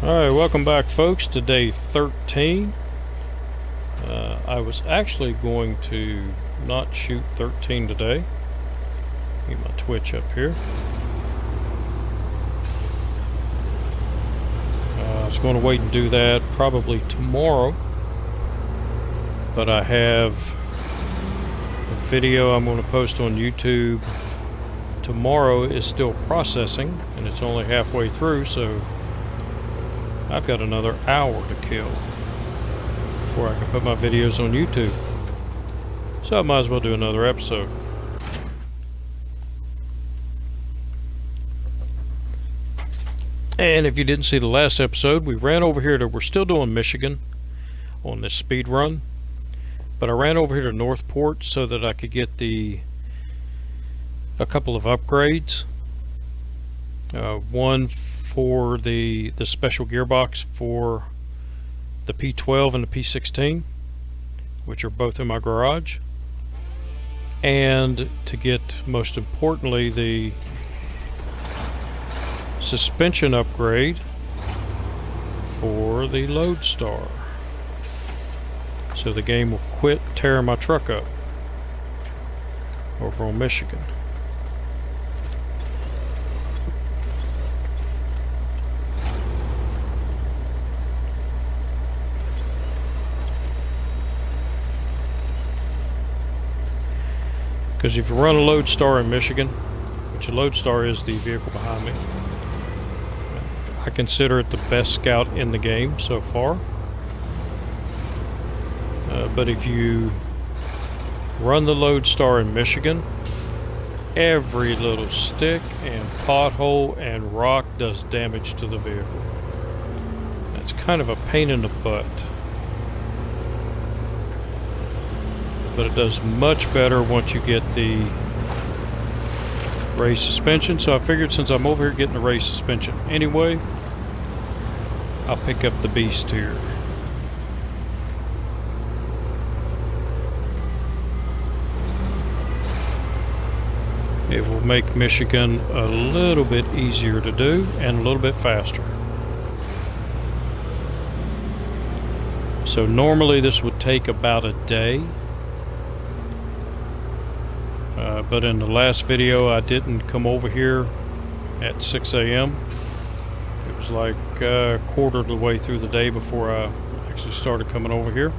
Alright, welcome back folks to day 13. I was actually going to not shoot 13 today. Get my Twitch up here. I was going to wait and do that probably tomorrow, but I have a video I'm going to post on YouTube tomorrow. Is still processing and it's only halfway through, so I've got another hour to kill before I can put my videos on YouTube. So I might as well do another episode. And if you didn't see the last episode, we ran over here to, we're still doing Michigan on this speed run, but I ran over here to Northport so that I could get a couple of upgrades. One for the special gearbox for the P12 and the P16, which are both in my garage, and to get, most importantly, the suspension upgrade for the Lodestar, so the game will quit tearing my truck up over on Michigan. Because if you run a Lodestar in Michigan, which a Lodestar is the vehicle behind me, I consider it the best scout in the game so far. But if you run the Lodestar in Michigan, every little stick and pothole and rock does damage to the vehicle. That's kind of a pain in the butt. But it does much better once you get the raised suspension. So I figured, since I'm over here getting the raised suspension anyway, I'll pick up the beast here. It will make Michigan a little bit easier to do and a little bit faster. So normally this would take about a day. But in the last video I didn't come over here at 6 a.m. It was like a quarter of the way through the day before I actually started coming over here.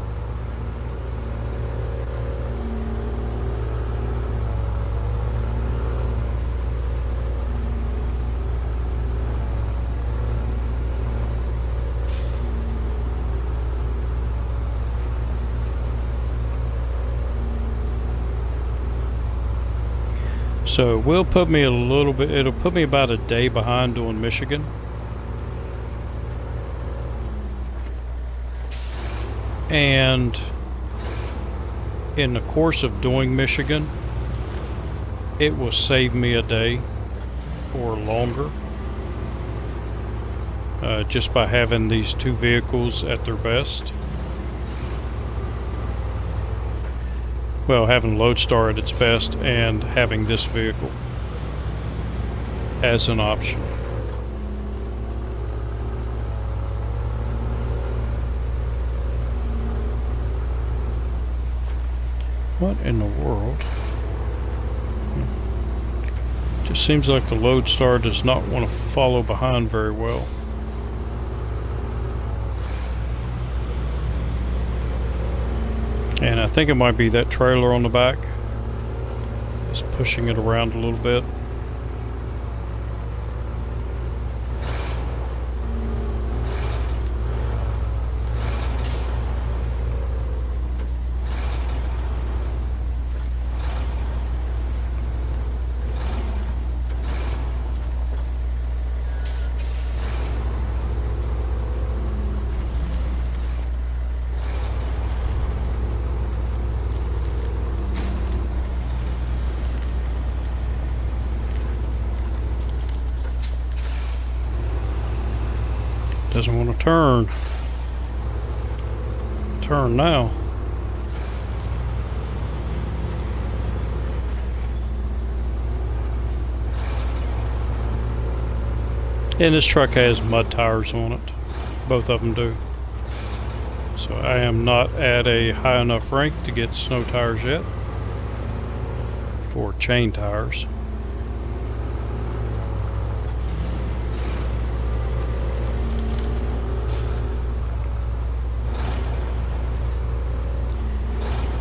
So it will put me a little bit, it'll put me about a day behind doing Michigan. And in the course of doing Michigan, it will save me a day or longer, just by having these two vehicles at their best. Well, having Lodestar at its best and having this vehicle as an option. What in the world? Just seems like the Lodestar does not want to follow behind very well. And I think it might be that trailer on the back. It's pushing it around a little bit. Doesn't want to turn. Turn now. And this truck has mud tires on it. Both of them do. So I am not at a high enough rank to get snow tires yet, or chain tires.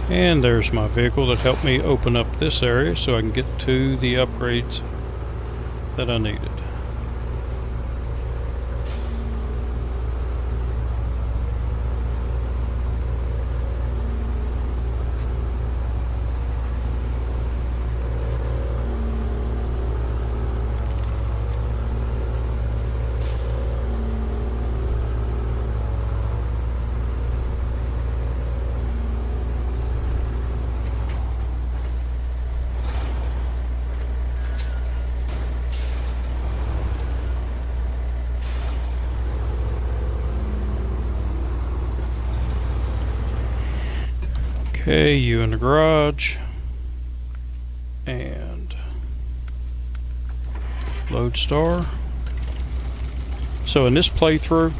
And there's my vehicle that helped me open up this area so I can get to the upgrades that I needed. Okay, you in the garage, and Lodestar. So in this playthrough,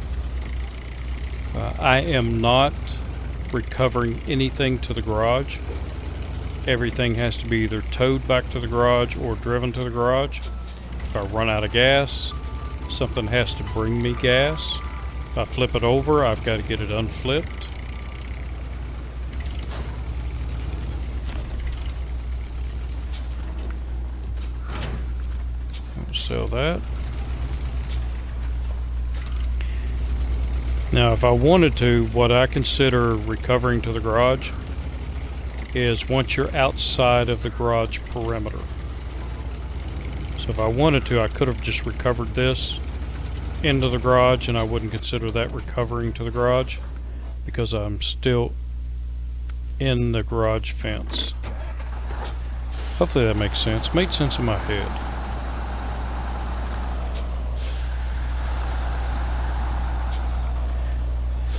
I am not recovering anything to the garage. Everything has to be either towed back to the garage or driven to the garage. If I run out of gas, something has to bring me gas. If I flip it over, I've got to get it unflipped. Sell that. Now if I wanted to, what I consider recovering to the garage is once you're outside of the garage perimeter. So if I wanted to, I could have just recovered this into the garage and I wouldn't consider that recovering to the garage because I'm still in the garage fence. Hopefully that makes sense. It made sense in my head.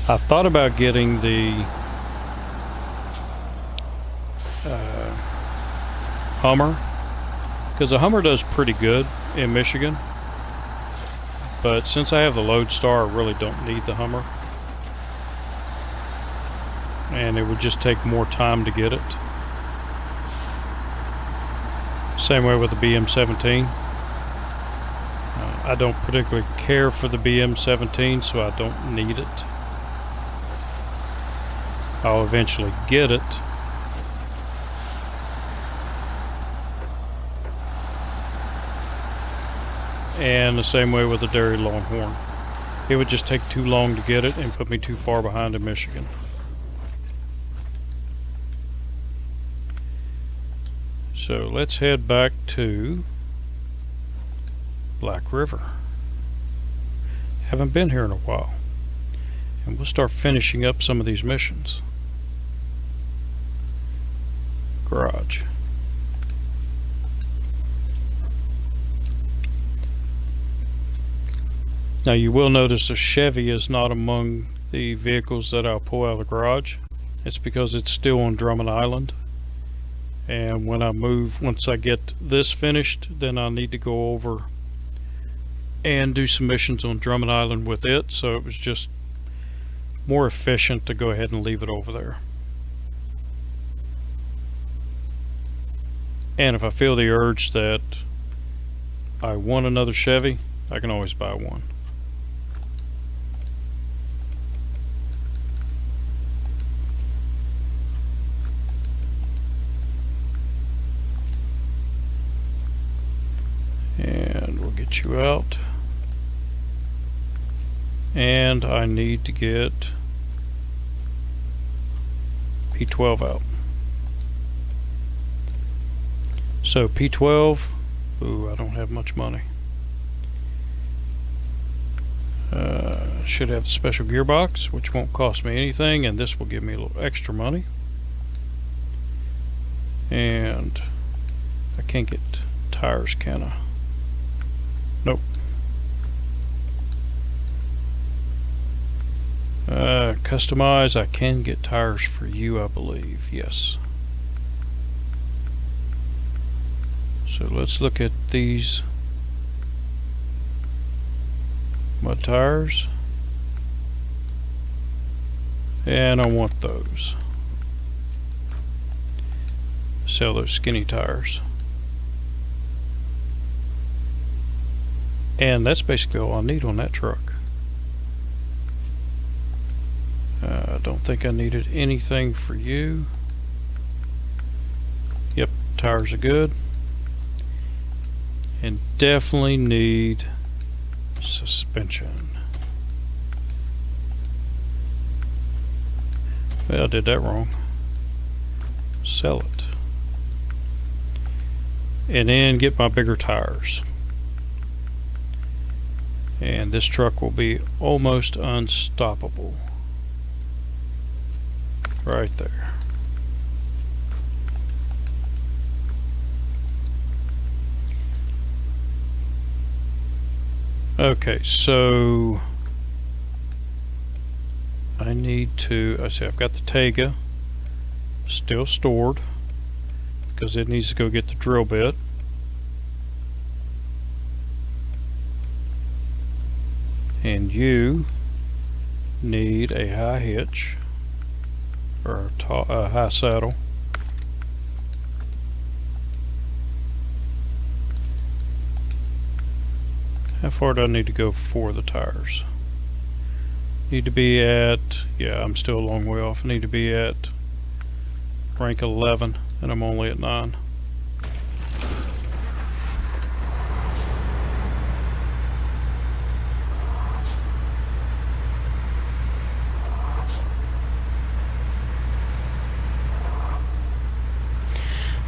I thought about getting the Hummer, because the Hummer does pretty good in Michigan, but since I have the Lodestar, I really don't need the Hummer, and it would just take more time to get it. Same way with the BM17. I don't particularly care for the BM17, so I don't need it. I'll eventually get it. And the same way with the Dairy Longhorn. It would just take too long to get it and put me too far behind in Michigan. So let's head back to Black River. Haven't been here in a while. And we'll start finishing up some of these missions. Garage. Now you will notice the Chevy is not among the vehicles that I'll pull out of the garage. It's because it's still on Drummond Island. And when I move, once I get this finished, then I'll need to go over and do some missions on Drummond Island with it. So it was just more efficient to go ahead and leave it over there. And if I feel the urge that I want another Chevy, I can always buy one. And we'll get you out. And I need to get P12 out. So P12, ooh, I don't have much money. Should have the special gearbox, which won't cost me anything, and this will give me a little extra money. And I can't get tires, can I? Nope. Customize, I can get tires for you, I believe. Yes. So let's look at these mud tires. And I want those. Sell those skinny tires. And that's basically all I need on that truck. I don't think I needed anything for you. Yep, tires are good. And definitely need suspension. Well, I did that wrong. Sell it. And then get my bigger tires. And this truck will be almost unstoppable. Right there. Okay, so I need to, I see I've got the Tega still stored because it needs to go get the drill bit. And you need a high hitch or a high saddle. How far do I need to go for the tires? Need to be at, yeah, I'm still a long way off. I need to be at rank 11 and I'm only at 9.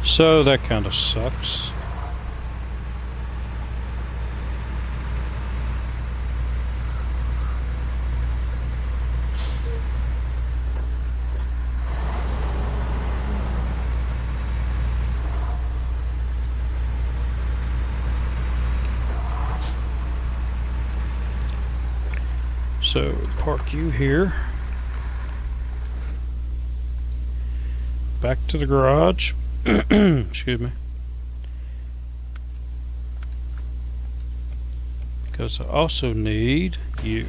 So that kind of sucks. So park you here. Back to the garage. Excuse me. Because I also need you.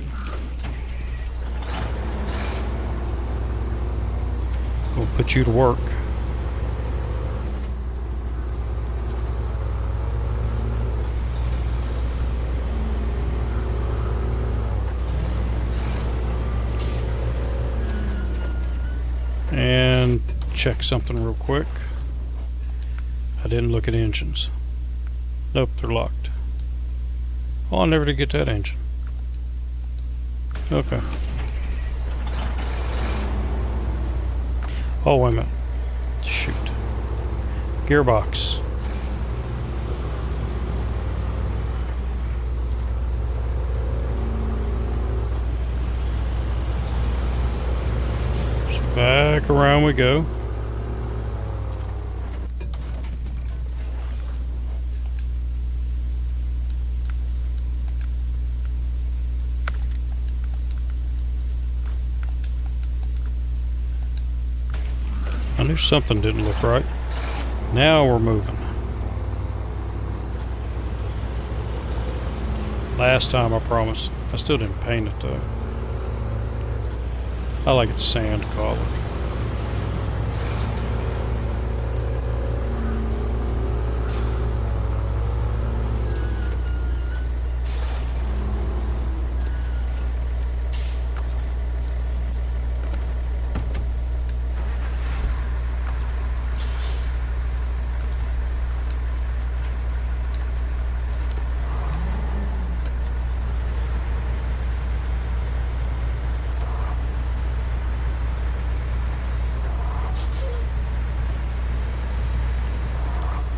We'll put you to work. And check something real quick. I didn't look at engines. Nope, they're locked. Oh, I never did get that engine. Okay. Oh, wait a minute. Shoot. Gearbox. So back around we go. I knew something didn't look right. Now we're moving. Last time I promise. I still didn't paint it though. I like it sand color.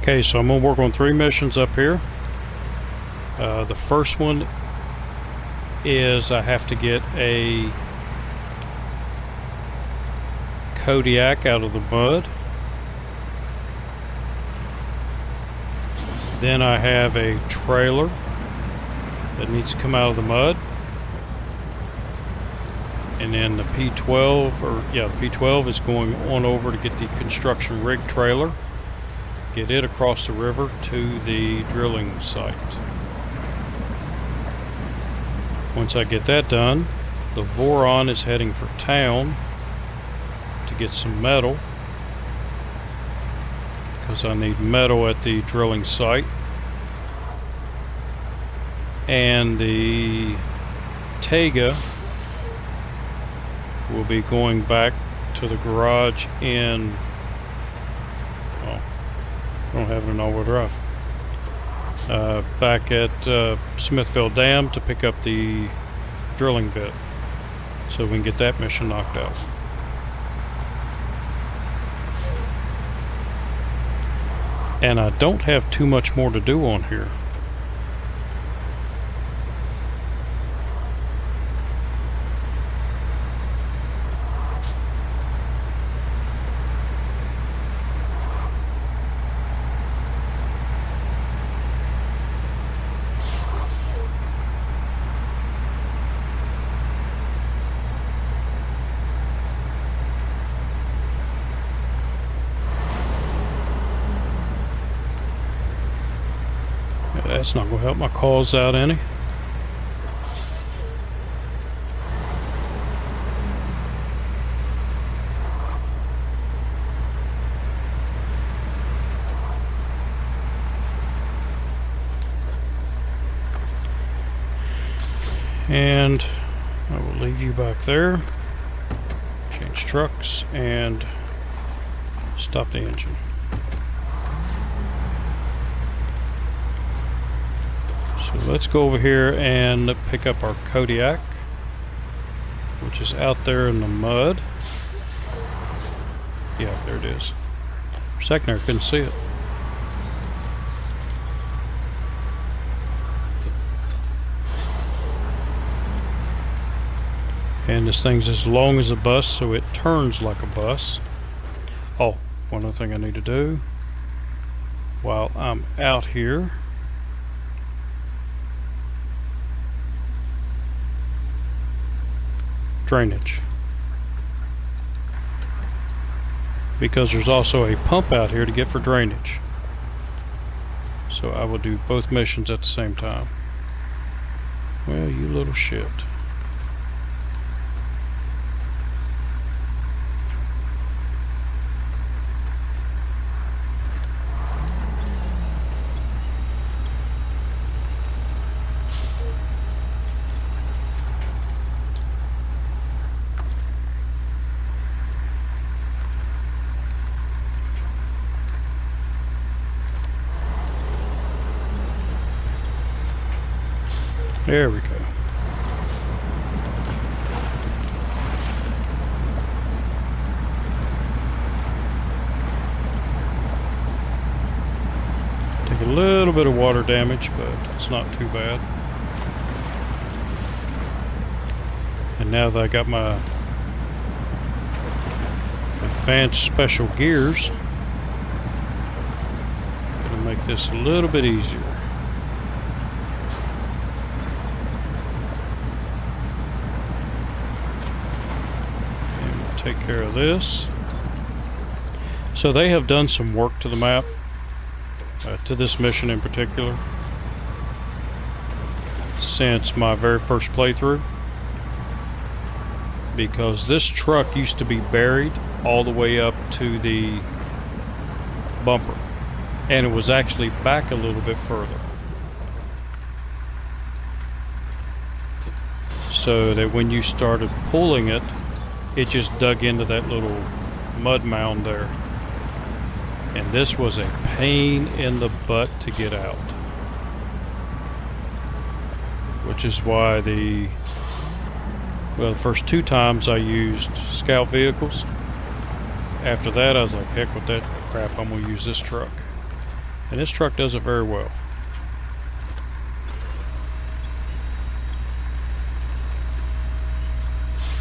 Okay, so I'm going to work on 3 missions up here. The first one is I have to get a Kodiak out of the mud. Then I have a trailer that needs to come out of the mud. And then the P12, the P12 is going on over to get the construction rig trailer. Get it across the river to the drilling site. Once I get that done, the Voron is heading for town to get some metal, because I need metal at the drilling site. And the Tega will be going back to the garage in, oh, I don't have it in all-wheel drive, back at Smithville Dam to pick up the drilling bit, so we can get that mission knocked out. And I don't have too much more to do on here. That's not going to help my cause out any. And I will leave you back there. Change trucks and stop the engine. So let's go over here and pick up our Kodiak, which is out there in the mud. Yeah, there it is. For a second there, I couldn't see it. And this thing's as long as a bus, so it turns like a bus. Oh, one other thing I need to do while I'm out here. Drainage, because there's also a pump out here to get for drainage, so I will do both missions at the same time. Well, you little shit. There we go. Take a little bit of water damage, but it's not too bad. And now that I got my advanced special gears, I'm gonna make this a little bit easier. Take care of this. So they have done some work to the map, to this mission in particular, since my very first playthrough, because this truck used to be buried all the way up to the bumper, and it was actually back a little bit further, so that when you started pulling it, it just dug into that little mud mound there. And this was a pain in the butt to get out. Which is why the first two times I used scout vehicles. After that I was like, heck with that crap, I'm going to use this truck. And this truck does it very well.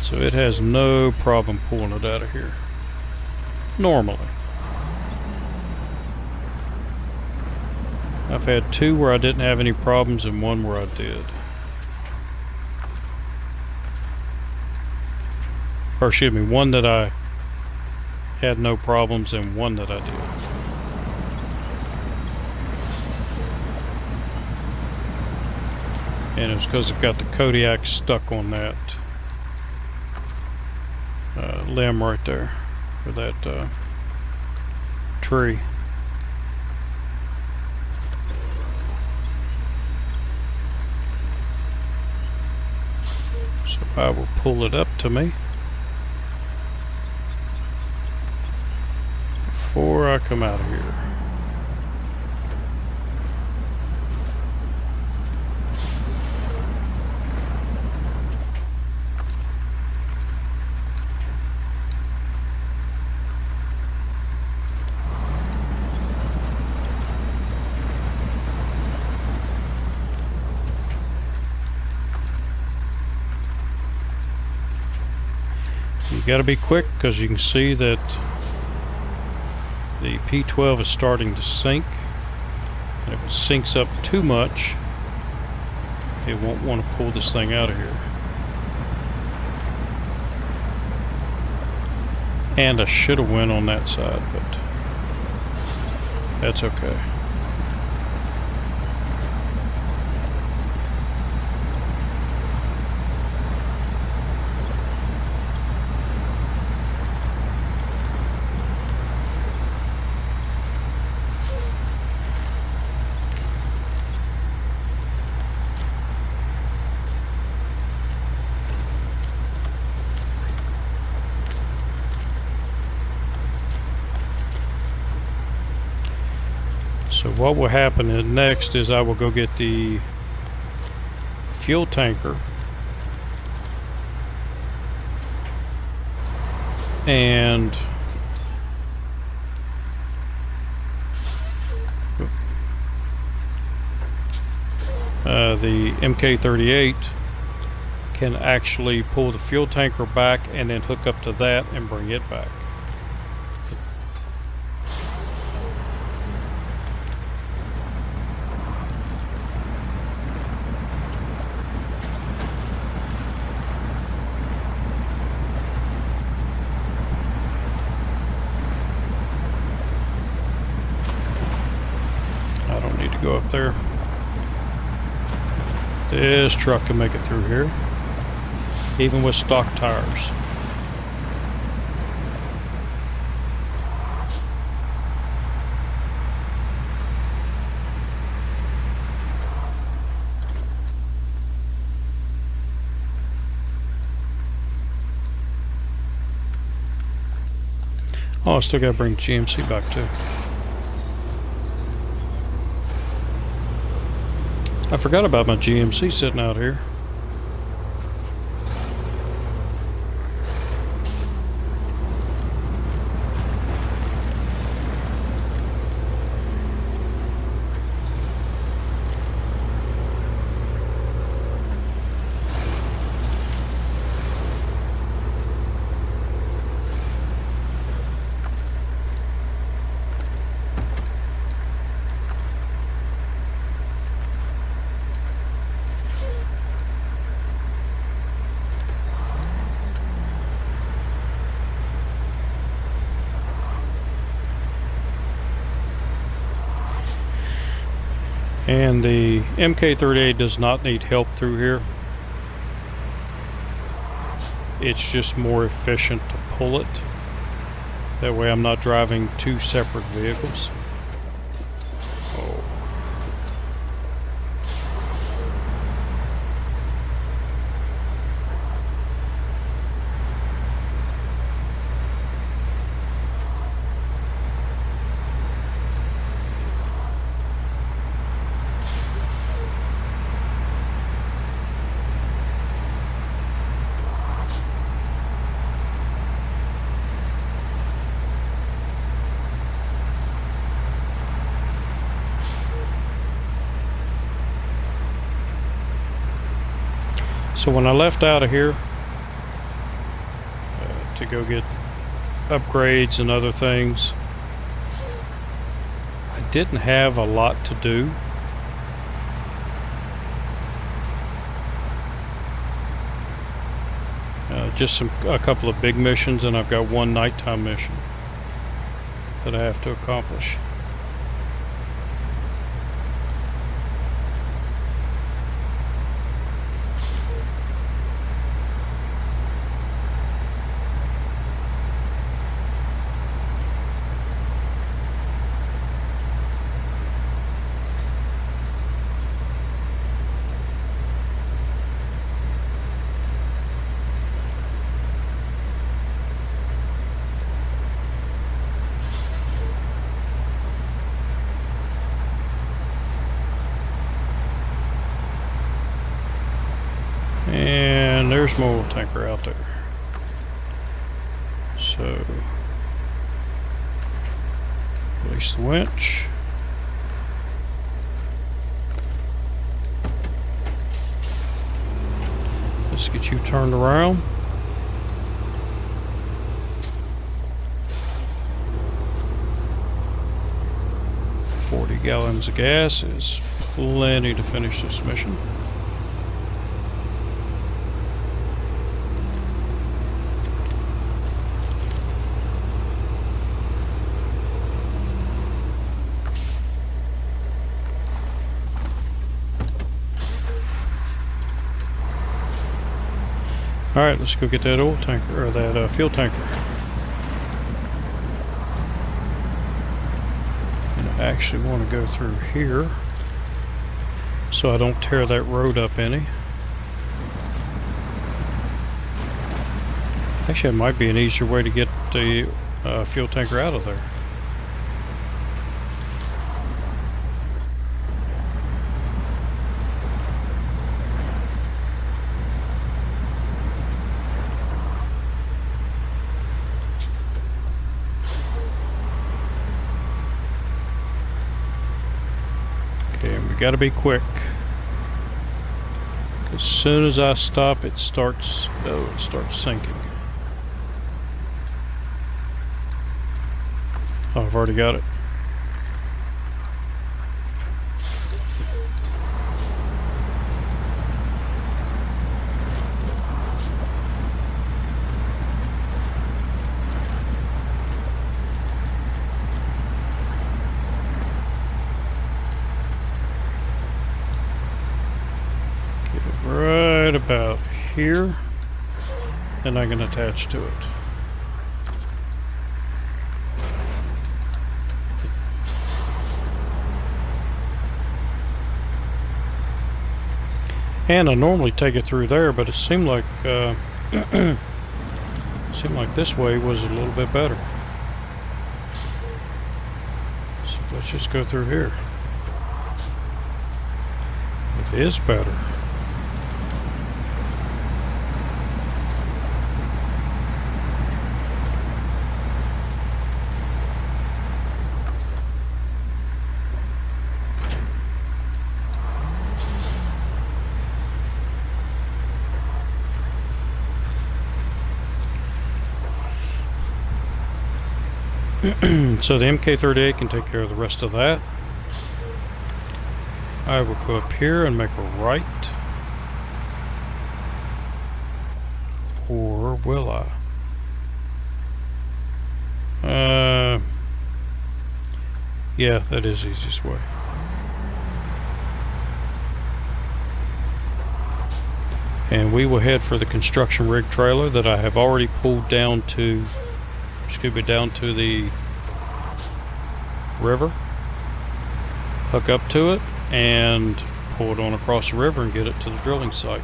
So it has no problem pulling it out of here, normally. I've had two where I didn't have any problems and one where I did. Or excuse me, one that I had no problems and one that I did. And it was because I've got the Kodiak stuck on that limb right there. or that tree. So I will pull it up to me before I come out of here. You got to be quick because you can see that the P12 is starting to sink, and if it sinks up too much, it won't want to pull this thing out of here. And I should have went on that side, but that's okay. So what will happen next is I will go get the fuel tanker and the MK38 can actually pull the fuel tanker back and then hook up to that and bring it back. I don't need to go up there. This truck can make it through here, even with stock tires. Oh, I still gotta bring GMC back too. I forgot about my GMC sitting out here. And the MK38 does not need help through here. It's just more efficient to pull it. That way I'm not driving two separate vehicles. Oh. So when I left out of here to go get upgrades and other things, I didn't have a lot to do. Just a couple of big missions, and I've got one nighttime mission that I have to accomplish. And there's my oil tanker out there. So, release the winch. Let's get you turned around. $40 gallons of gas is plenty to finish this mission. Alright, let's go get that oil tanker, or that fuel tanker. And I actually want to go through here so I don't tear that road up any. Actually, it might be an easier way to get the fuel tanker out of there. Got to be quick. As soon as I stop, it starts sinking. Oh, I've already got it. Right about here, and I can attach to it. And I normally take it through there, but it seemed like this way was a little bit better. So let's just go through here. It is better. So the MK38 can take care of the rest of that. I will go up here and make a right. Or will I? Yeah, that is the easiest way. And we will head for the construction rig trailer that I have already pulled down to, down to the river, hook up to it, and pull it on across the river and get it to the drilling site.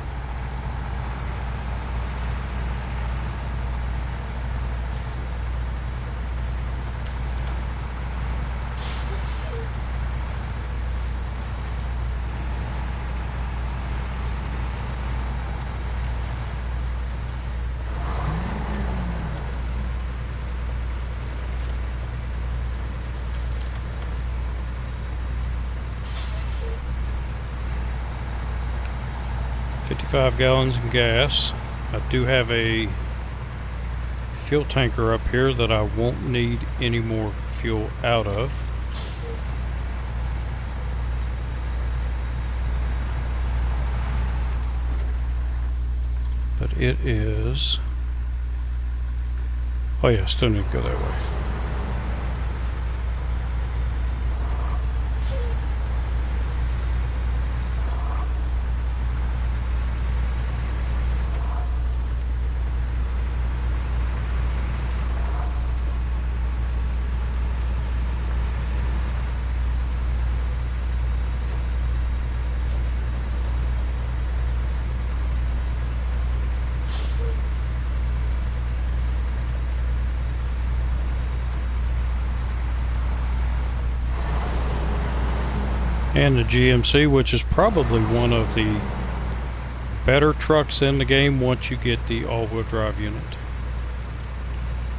$55 gallons of gas. I do have a fuel tanker up here that I won't need any more fuel out of. But it is... oh yeah, still need to go that way. And the GMC, which is probably one of the better trucks in the game once you get the all-wheel drive unit.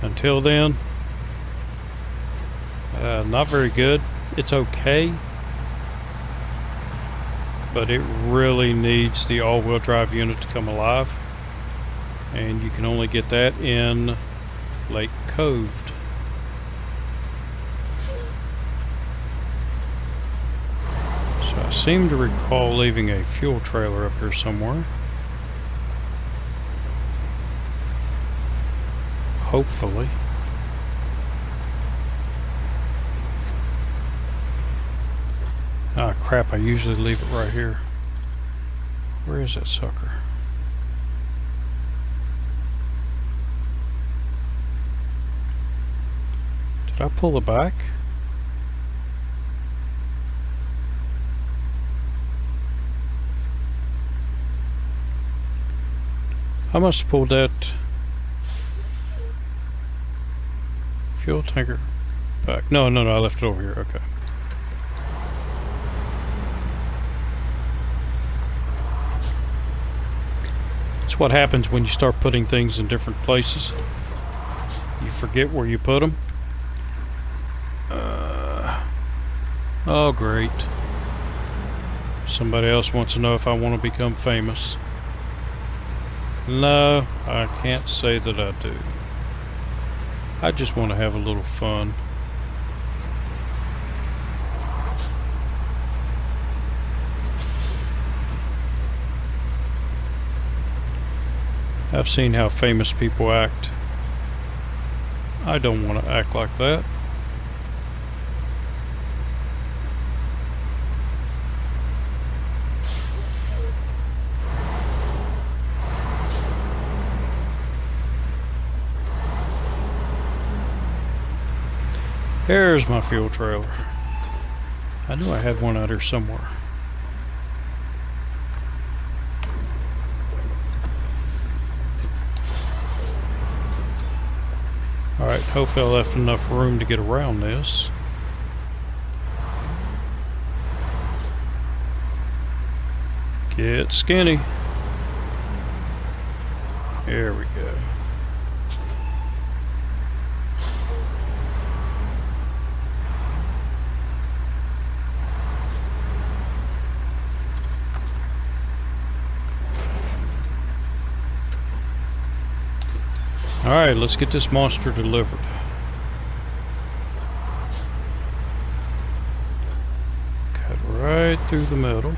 Until then, not very good. It's okay, but it really needs the all-wheel drive unit to come alive, and you can only get that in Lake Coved. So I seem to recall leaving a fuel trailer up here somewhere. Hopefully. Ah, crap, I usually leave it right here. Where is that sucker? Did I pull it back? I must have pulled that fuel tanker back. No, I left it over here. Okay. It's what happens when you start putting things in different places. You forget where you put them. Oh, great. Somebody else wants to know if I want to become famous. No, I can't say that I do. I just want to have a little fun. I've seen how famous people act. I don't want to act like that. Here's my fuel trailer. I knew I had one out here somewhere. Alright, hopefully I left enough room to get around this. Get skinny. There we go. Alright, let's get this monster delivered. Cut right through the middle.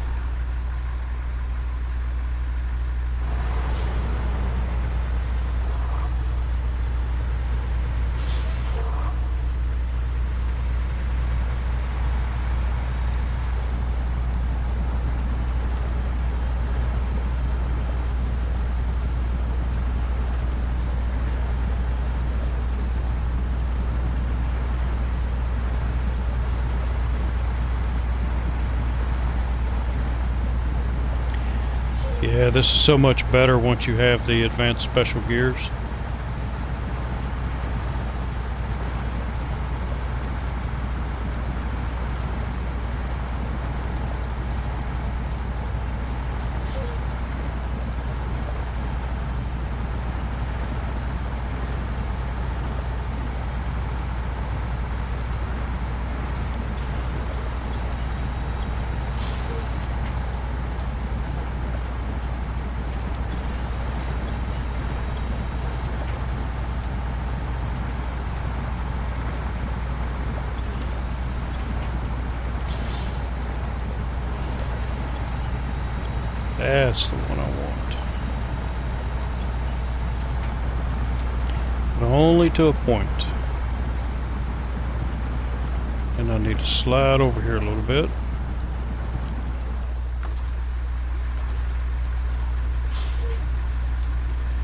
Yeah, this is so much better once you have the advanced special gears. That's the one I want. But only to a point. And I need to slide over here a little bit.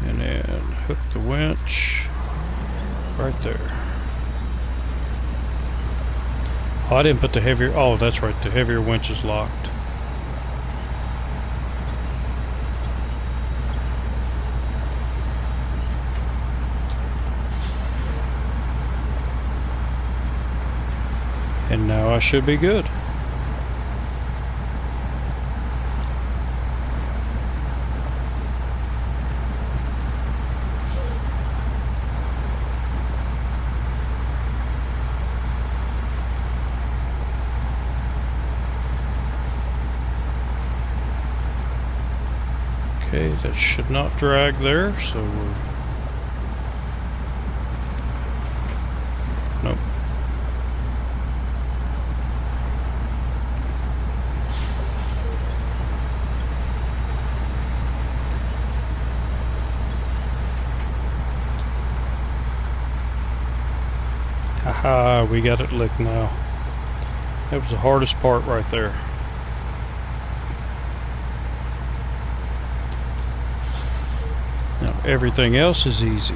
And then hook the winch right there. Oh, I didn't put the heavier, oh, that's right, the heavier winch is locked. And now I should be good. Okay, that should not drag there, so we're... Nope. Haha, we got it licked now. That was the hardest part right there. Now everything else is easy.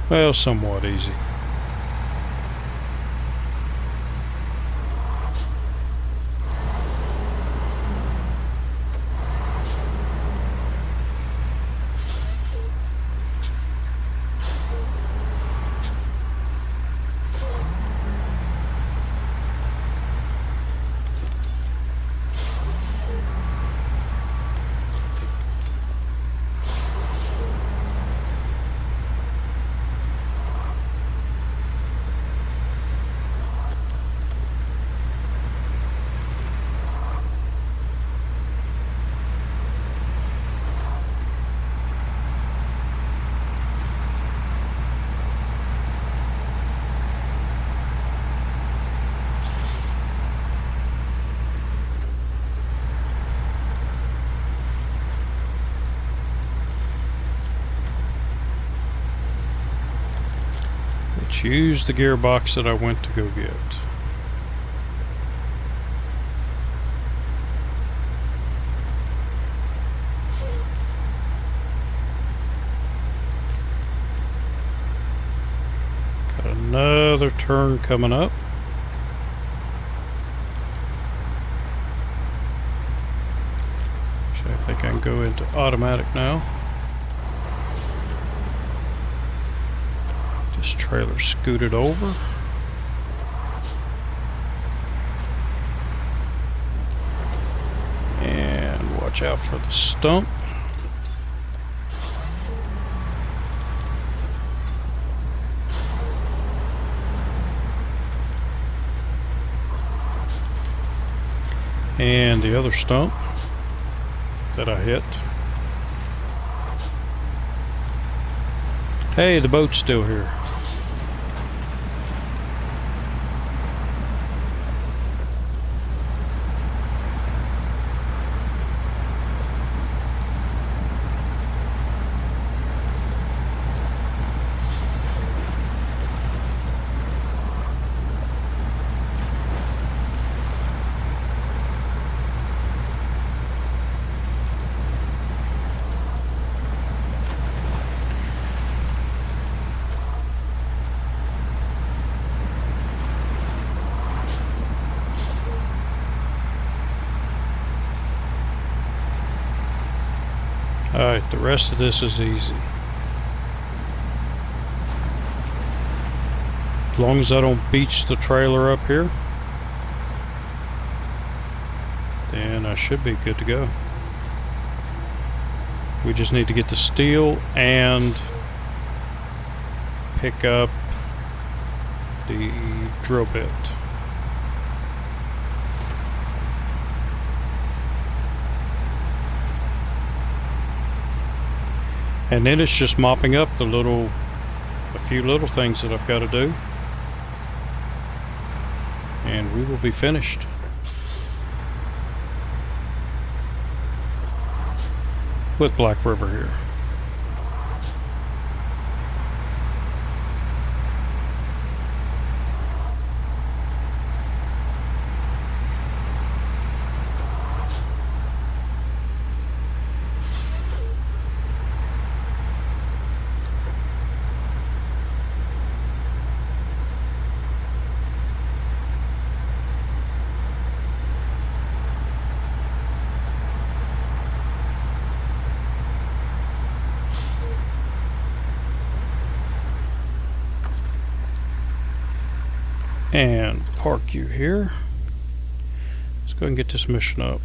Well, somewhat easy. Use the gearbox that I went to go get. Got another turn coming up. So I think I can go into automatic now. This trailer scooted over. And watch out for the stump. And the other stump that I hit. Hey, the boat's still here. Alright, the rest of this is easy. As long as I don't beach the trailer up here, then I should be good to go. We just need to get the steel and pick up the drill bit. And then it's just mopping up a few little things that I've got to do. And we will be finished. With Black River here. And park you here. Let's go and get this mission up.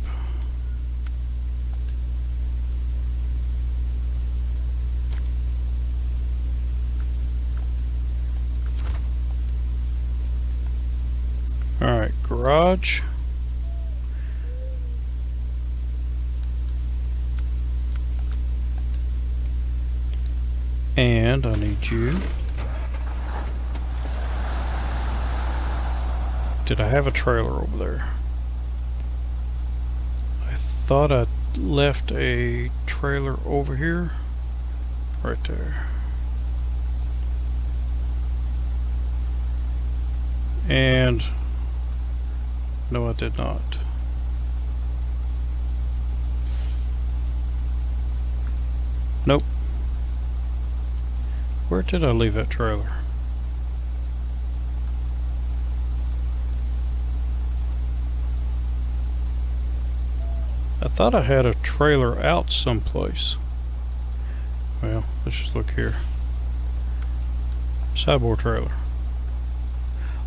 Alright, garage. And I need you. Did I have a trailer over there? I thought I left a trailer over here. Right there. And no, I did not. Nope. Where did I leave that trailer? I thought I had a trailer out someplace. Well, let's just look here. Sideboard trailer.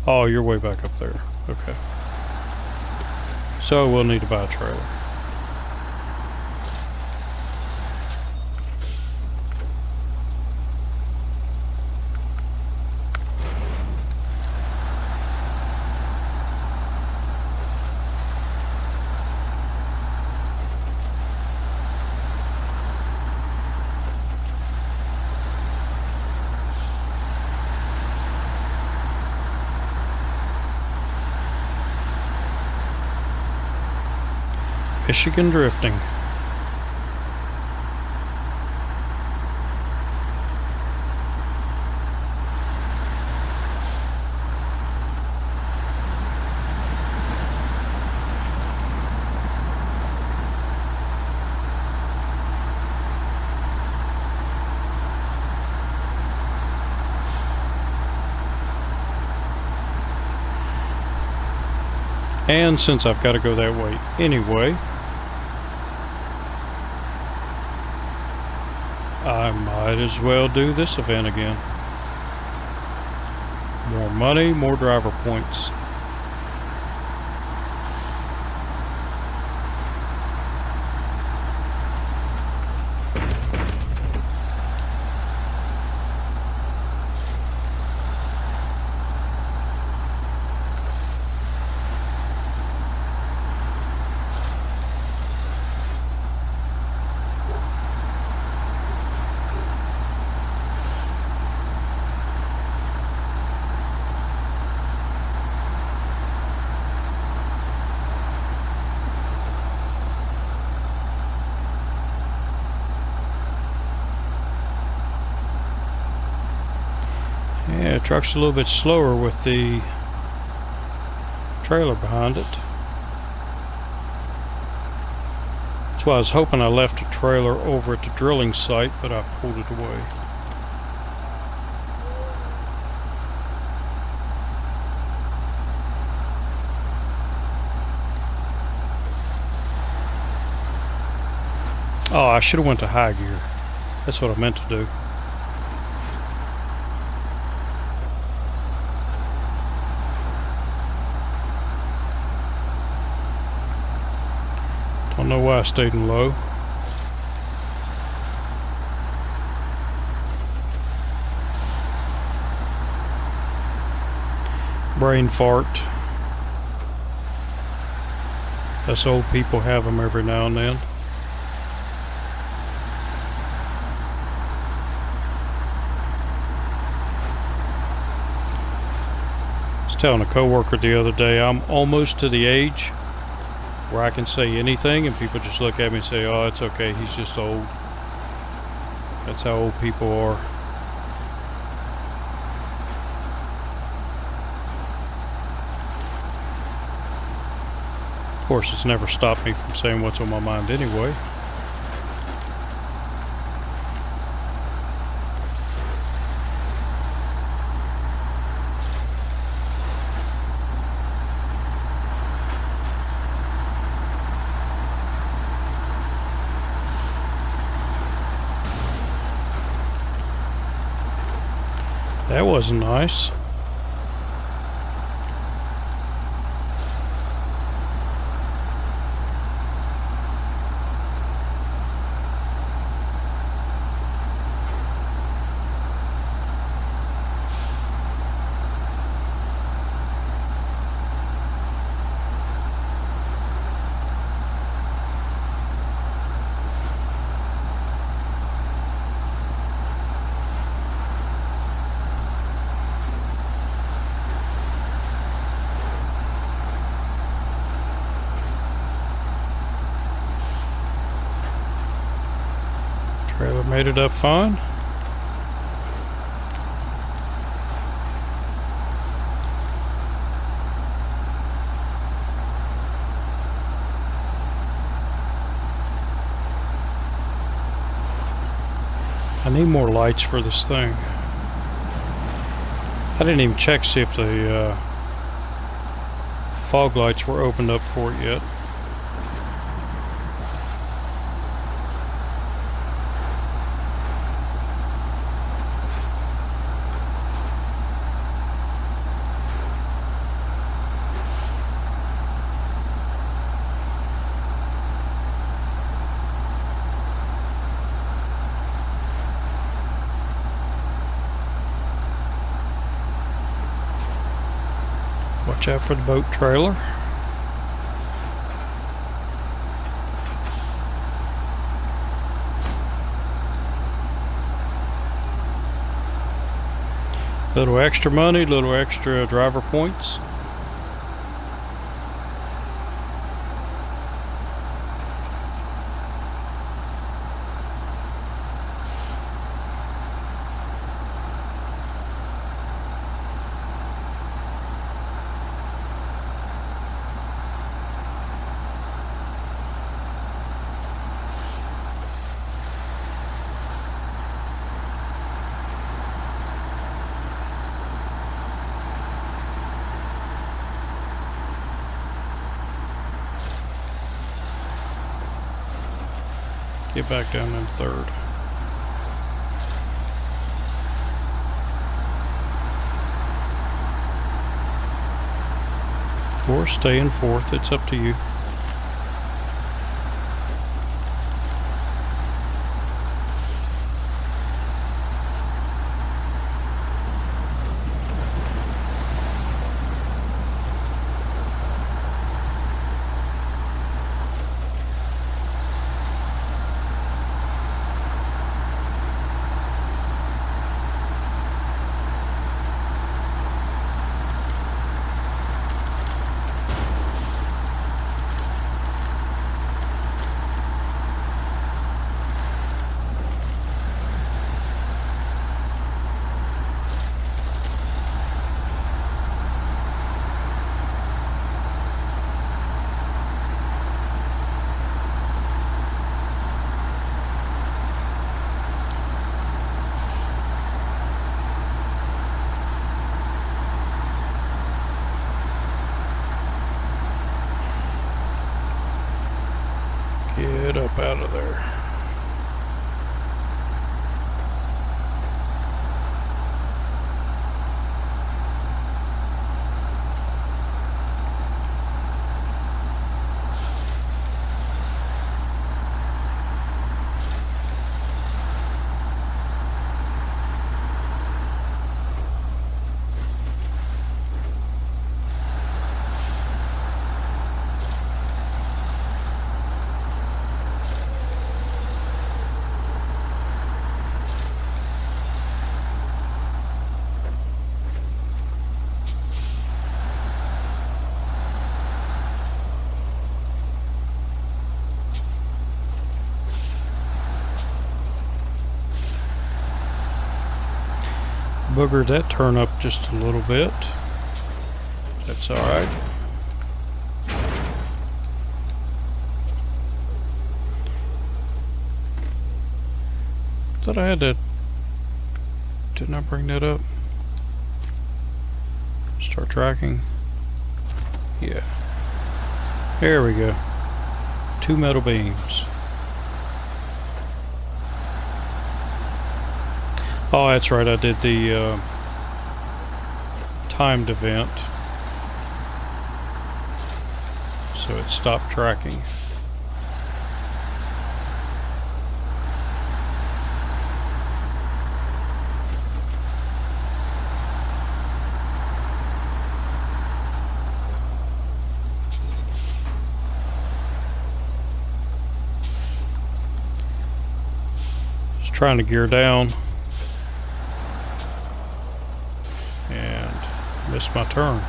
Oh, you're way back up there. Okay. So we'll need to buy a trailer. Michigan drifting. And since I've got to go that way anyway, I might as well do this event again. More money, more driver points. Yeah, the truck's a little bit slower with the trailer behind it. That's why I was hoping I left a trailer over at the drilling site, but I pulled it away. Oh, I should have went to high gear. That's what I meant to do. Don't know why I stayed in low. Brain fart. Us old people have them every now and then. I was telling a coworker the other day, I'm almost to the age where I can say anything and people just look at me and say, oh, it's okay, he's just old. That's how old people are. Of course, it's never stopped me from saying what's on my mind anyway. That wasn't nice. made it up fine. I need more lights for this thing. I didn't even check to see if the fog lights were opened up for it yet. Watch out for the boat trailer. Little extra money, little extra driver points. Get back down in third. Or stay in fourth, it's up to you. Get up out of there. Boogered that turn up just a little bit. That's alright. Thought I had to... Didn't I bring that up? Start tracking. Yeah. There we go. 2 metal beams. Oh, that's right, I did the timed event, so it stopped tracking. Just trying to gear down. Missed my turn.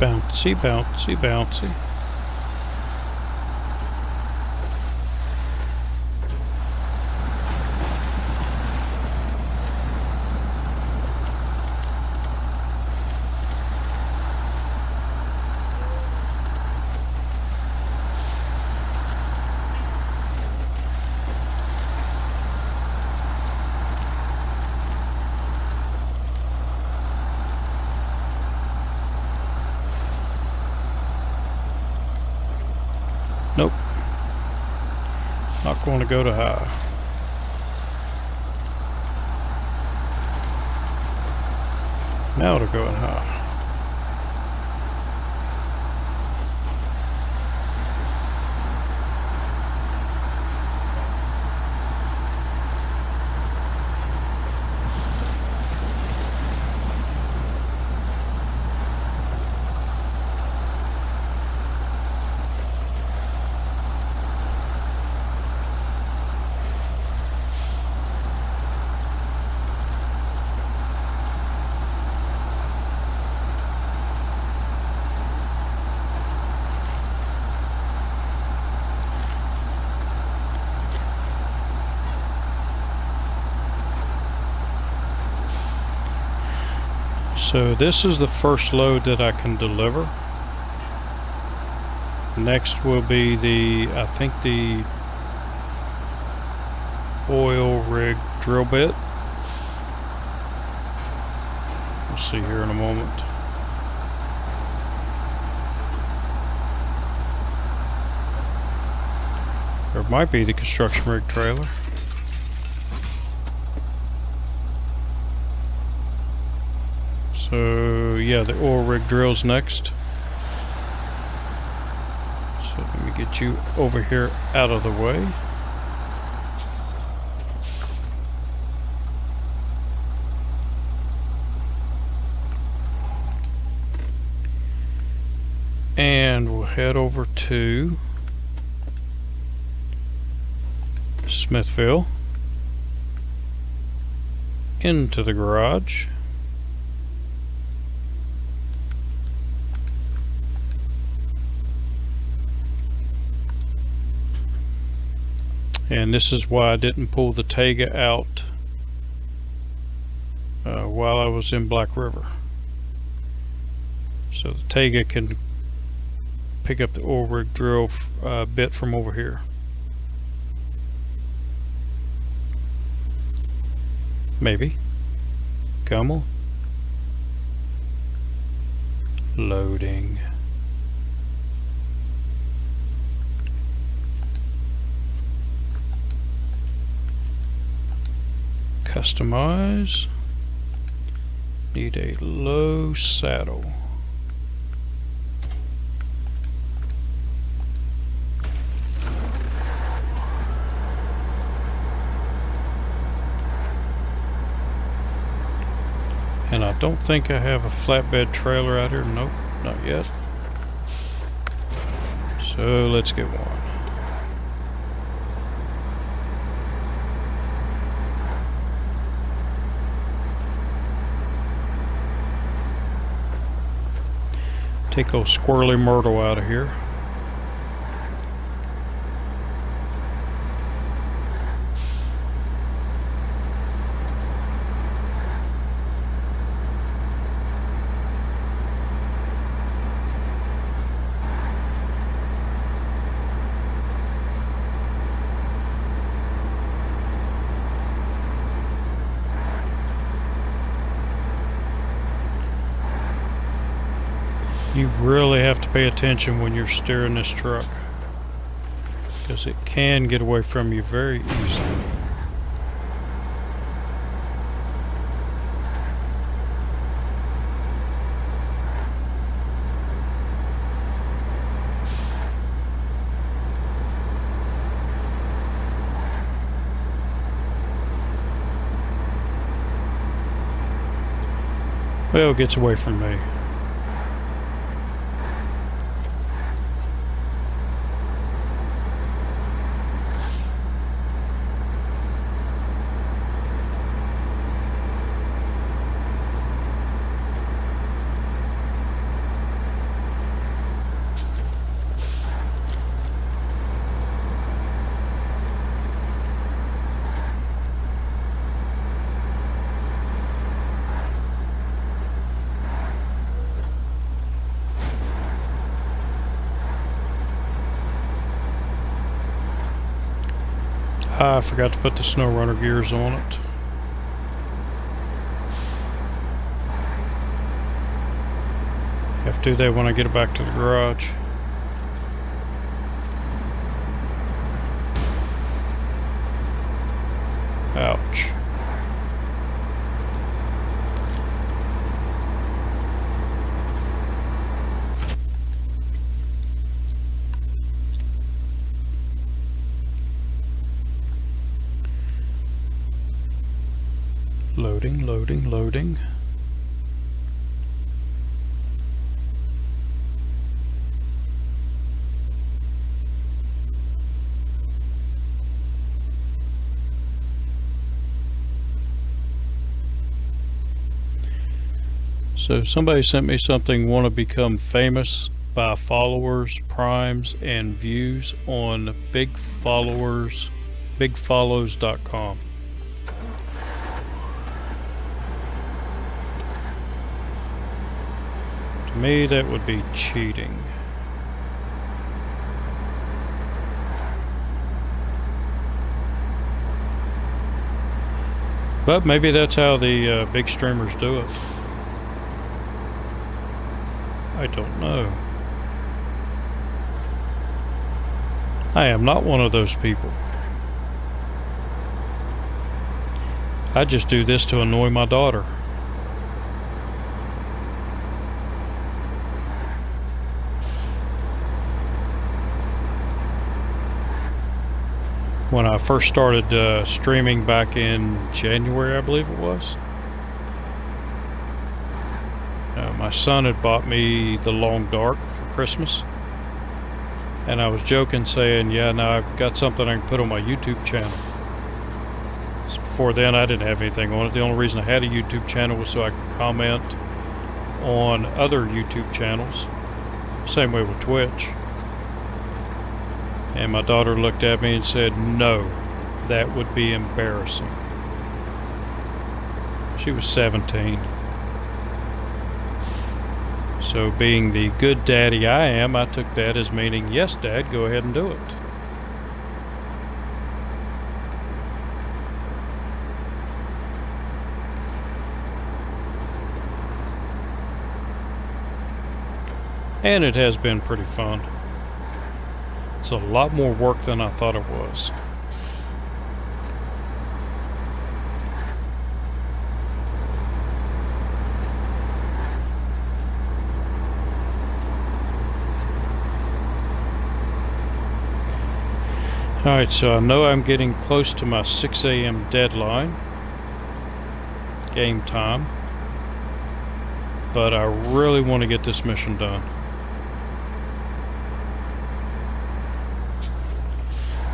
Bouncy, bouncy, bouncy. Nope. Not going to go to high. Now to going high. So this is the first load that I can deliver. Next will be I think the oil rig drill bit. We'll see here in a moment. Or it might be the construction rig trailer. So yeah, the oil rig drill's next. So let me get you over here out of the way. And we'll head over to Smithville, into the garage. And this is why I didn't pull the Taiga out while I was in Black River. So the Taiga can pick up the oil rig drill bit from over here. Maybe. Come on. Loading. Customize. Need a low saddle. And I don't think I have a flatbed trailer out here. Nope, not yet. So let's get one. Take old Squirrely Myrtle out of here. You really have to pay attention when you're steering this truck, because it can get away from you very easily. Well, it gets away from me. I forgot to put the SnowRunner gears on it. Have to do that when I get it back to the garage. Ouch. Loading, loading, loading. So somebody sent me something, want to become famous by followers, primes, and views on bigfollows.com. To me, that would be cheating. But maybe that's how the big streamers do it. I don't know. I am not one of those people. I just do this to annoy my daughter. When I first started streaming back in January, I believe it was, my son had bought me the Long Dark for Christmas, and I was joking saying, yeah, now I've got something I can put on my YouTube channel. So before then I didn't have anything on it. The only reason I had a YouTube channel was so I could comment on other YouTube channels. Same way with Twitch. And my daughter looked at me and said, no, that would be embarrassing. She was 17. So being the good daddy I am, I took that as meaning, yes, Dad, go ahead and do it. And it has been pretty fun. It's a lot more work than I thought it was. Alright, so I know I'm getting close to my 6 a.m. deadline, game time, but I really want to get this mission done.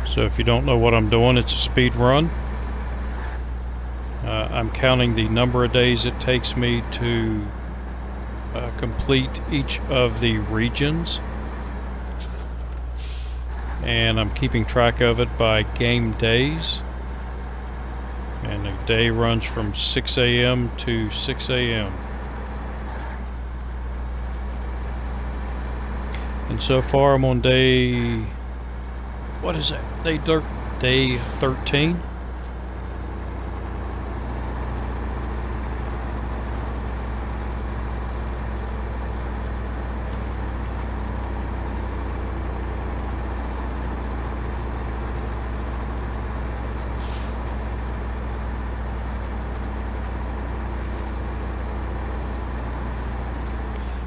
So if you don't know what I'm doing, it's a speed run. I'm counting the number of days it takes me to complete each of the regions. And I'm keeping track of it by game days. And the day runs from 6 a.m. to 6 a.m. And so far I'm on day... what is that? Day 13?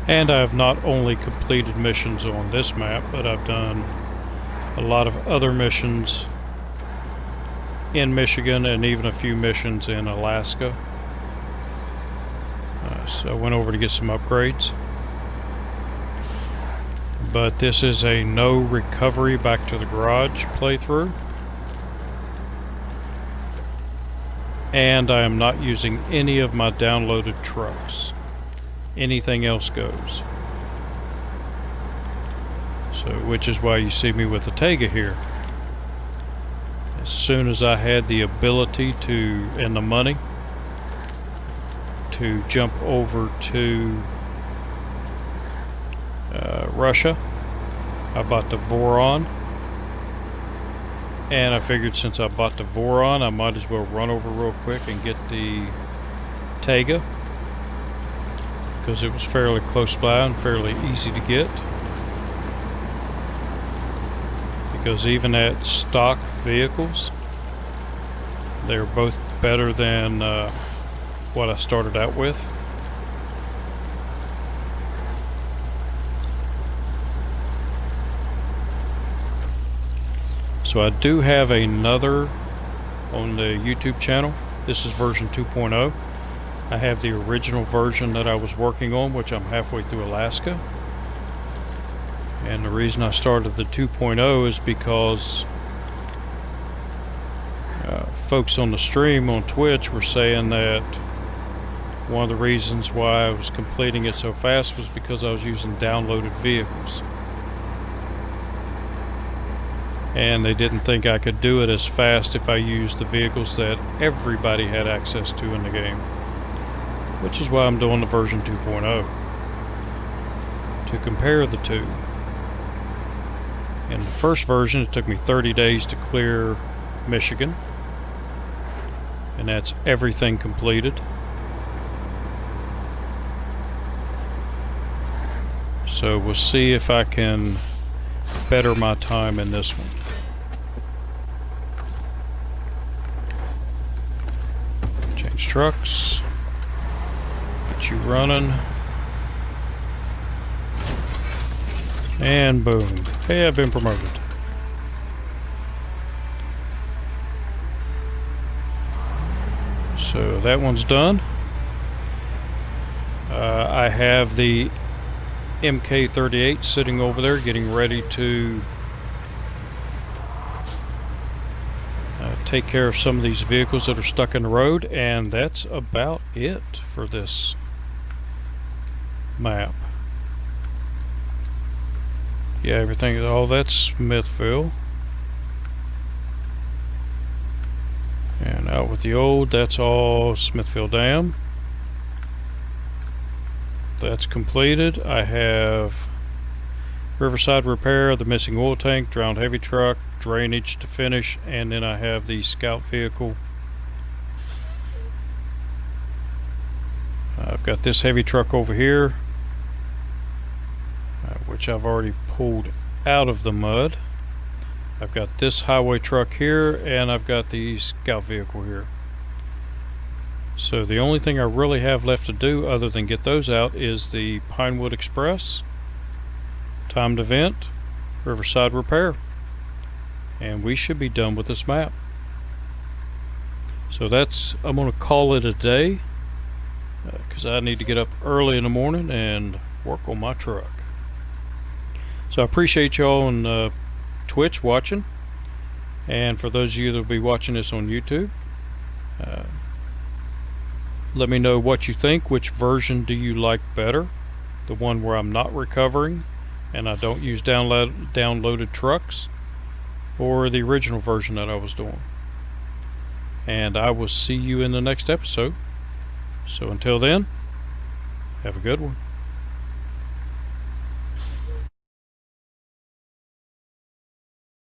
And I have not only completed missions on this map, but I've done a lot of other missions in Michigan and even a few missions in Alaska. So I went over to get some upgrades. But this is a no recovery back to the garage playthrough. And I am not using any of my downloaded trucks. Anything else goes. So, which is why you see me with the Tega here. As soon as I had the ability to, and the money, to jump over to Russia, I bought the Voron. And I figured since I bought the Voron, I might as well run over real quick and get the Tega, because it was fairly close by and fairly easy to get. Because even at stock vehicles, they're both better than what I started out with. So I do have another on the YouTube channel. This is version 2.0. I have the original version that I was working on, which I'm halfway through Alaska. And the reason I started the 2.0 is because folks on the stream on Twitch were saying that one of the reasons why I was completing it so fast was because I was using downloaded vehicles. And they didn't think I could do it as fast if I used the vehicles that everybody had access to in the game. Which is why I'm doing the version 2.0, to compare the two. In the first version, it took me 30 days to clear Michigan. And that's everything completed. So we'll see if I can better my time in this one. Change trucks. Get you running. And boom. Hey, I've been promoted. So that one's done. I have the MK38 sitting over there getting ready to take care of some of these vehicles that are stuck in the road, and that's about it for this map. Yeah, everything, all that's Smithville. And out with the old, that's all Smithville Dam. That's completed. I have Riverside repair, the missing oil tank, drowned heavy truck, drainage to finish, and then I have the scout vehicle. I've got this heavy truck over here, which I've already pulled out of the mud. I've got this highway truck here, and I've got the scout vehicle here. So the only thing I really have left to do other than get those out is the Pinewood Express, timed event, Riverside repair, and we should be done with this map. So that's, I'm going to call it a day, because I need to get up early in the morning and work on my truck. So I appreciate y'all on Twitch watching, and for those of you that will be watching this on YouTube, let me know what you think. Which version do you like better? The one where I'm not recovering and I don't use downloaded trucks, or the original version that I was doing? And I will see you in the next episode. So until then, have a good one.